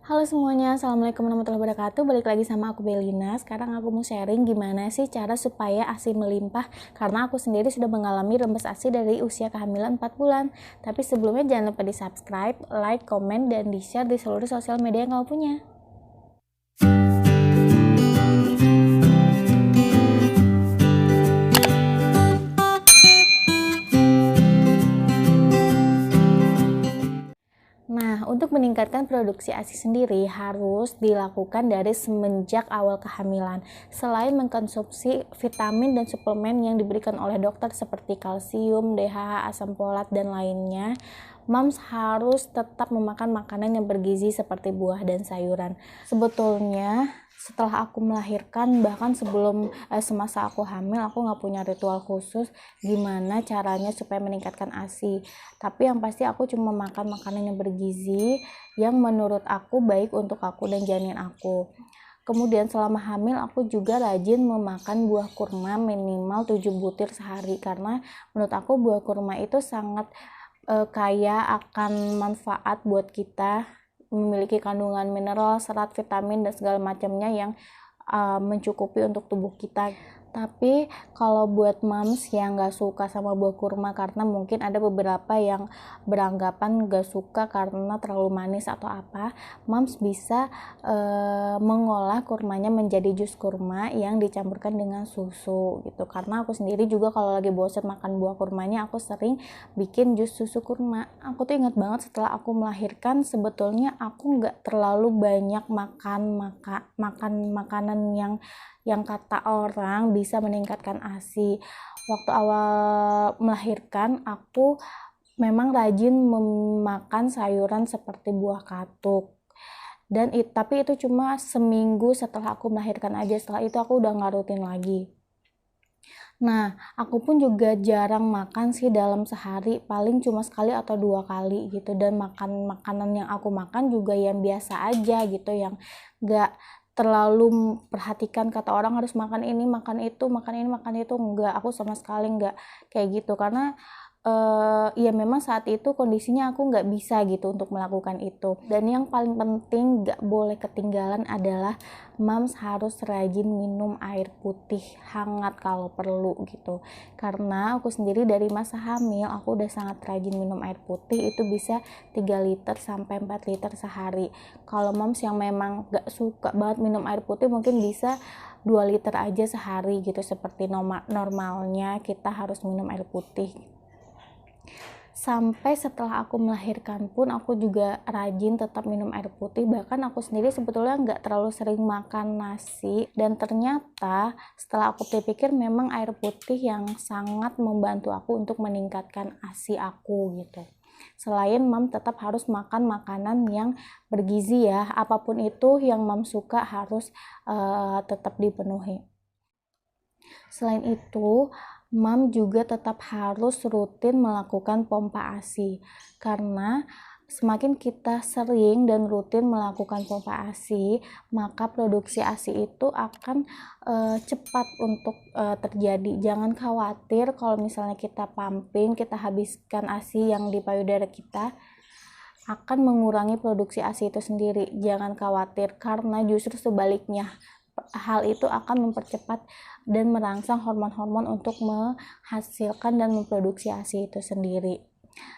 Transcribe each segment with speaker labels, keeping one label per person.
Speaker 1: Halo semuanya, Assalamualaikum warahmatullahi wabarakatuh. Balik lagi sama aku Belina. Sekarang aku mau sharing gimana sih cara supaya ASI melimpah. Karena aku sendiri sudah mengalami rembes ASI dari usia kehamilan 4 bulan. Tapi sebelumnya jangan lupa di subscribe, like, komen, dan di share di seluruh sosial media yang kamu punya. Nah, untuk meningkatkan produksi ASI sendiri harus dilakukan dari semenjak awal kehamilan. Selain mengkonsumsi vitamin dan suplemen yang diberikan oleh dokter seperti kalsium, DHA, asam folat, dan lainnya, moms harus tetap memakan makanan yang bergizi seperti buah dan sayuran. Sebetulnya setelah aku melahirkan, bahkan sebelum semasa aku hamil, aku nggak punya ritual khusus gimana caranya supaya meningkatkan ASI. Tapi yang pasti aku cuma makan makanan yang bergizi yang menurut aku baik untuk aku dan janin aku. Kemudian selama hamil aku juga rajin memakan buah kurma minimal 7 butir sehari, karena menurut aku buah kurma itu sangat kaya akan manfaat buat kita, memiliki kandungan mineral, serat, vitamin, dan segala macamnya yang mencukupi untuk tubuh kita. Tapi kalau buat moms yang gak suka sama buah kurma, karena mungkin ada beberapa yang beranggapan gak suka karena terlalu manis atau apa, moms bisa mengolah kurmanya menjadi jus kurma yang dicampurkan dengan susu gitu. Karena aku sendiri juga kalau lagi bosan makan buah kurmanya, aku sering bikin jus susu kurma. Aku tuh ingat banget setelah aku melahirkan, sebetulnya aku gak terlalu banyak makan makanan yang kata orang bisa meningkatkan ASI. Waktu awal melahirkan, aku memang rajin memakan sayuran seperti buah katuk. Tapi itu cuma seminggu setelah aku melahirkan aja. Setelah itu aku udah nggak rutin lagi. Nah, aku pun juga jarang makan sih dalam sehari, paling cuma sekali atau 2 kali gitu. Dan makanan yang aku makan juga yang biasa aja gitu, yang nggak terlalu perhatikan kata orang harus makan ini, makan itu, makan ini, makan itu. Enggak, aku sama sekali enggak kayak gitu, karena ya memang saat itu kondisinya aku nggak bisa gitu untuk melakukan itu. Dan yang paling penting nggak boleh ketinggalan adalah moms harus rajin minum air putih hangat kalau perlu gitu. Karena aku sendiri dari masa hamil aku udah sangat rajin minum air putih, itu bisa 3 liter sampai 4 liter sehari. Kalau moms yang memang nggak suka banget minum air putih, mungkin bisa 2 liter aja sehari gitu, seperti normalnya kita harus minum air putih. Sampai setelah aku melahirkan pun aku juga rajin tetap minum air putih. Bahkan aku sendiri sebetulnya nggak terlalu sering makan nasi, dan ternyata setelah aku pikir memang air putih yang sangat membantu aku untuk meningkatkan ASI aku gitu. Selain mom tetap harus makan makanan yang bergizi ya, apapun itu yang mom suka harus tetap dipenuhi. Selain itu, mom juga tetap harus rutin melakukan pompa ASI, karena semakin kita sering dan rutin melakukan pompa ASI, maka produksi ASI itu akan cepat untuk terjadi. Jangan khawatir kalau misalnya kita pumping, kita habiskan ASI yang di payudara kita, akan mengurangi produksi ASI itu sendiri. Jangan khawatir, karena justru sebaliknya, hal itu akan mempercepat dan merangsang hormon-hormon untuk menghasilkan dan memproduksi ASI itu sendiri.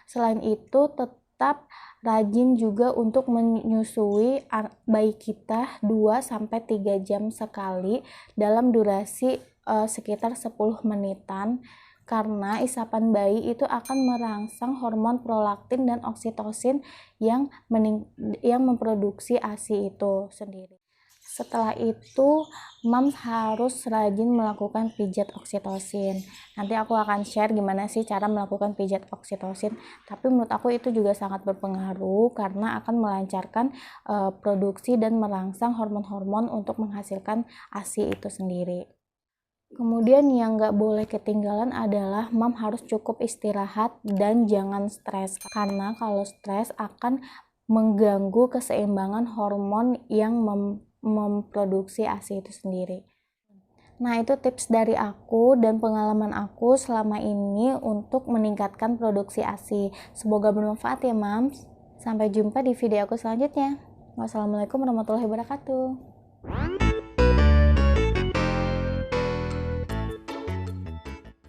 Speaker 1: Selain itu, tetap rajin juga untuk menyusui bayi kita 2-3 jam sekali dalam durasi sekitar 10 menitan, karena isapan bayi itu akan merangsang hormon prolaktin dan oksitosin yang memproduksi ASI itu sendiri. Setelah itu, mom harus rajin melakukan pijat oksitosin. Nanti aku akan share gimana sih cara melakukan pijat oksitosin. Tapi menurut aku itu juga sangat berpengaruh karena akan melancarkan produksi dan merangsang hormon-hormon untuk menghasilkan ASI itu sendiri. Kemudian yang nggak boleh ketinggalan adalah mom harus cukup istirahat dan jangan stres. Karena kalau stres akan mengganggu keseimbangan hormon yang memproduksi ASI itu sendiri. Nah, itu tips dari aku dan pengalaman aku selama ini untuk meningkatkan produksi ASI. Semoga bermanfaat ya, Mams. Sampai jumpa di video aku selanjutnya. Wassalamualaikum warahmatullahi wabarakatuh.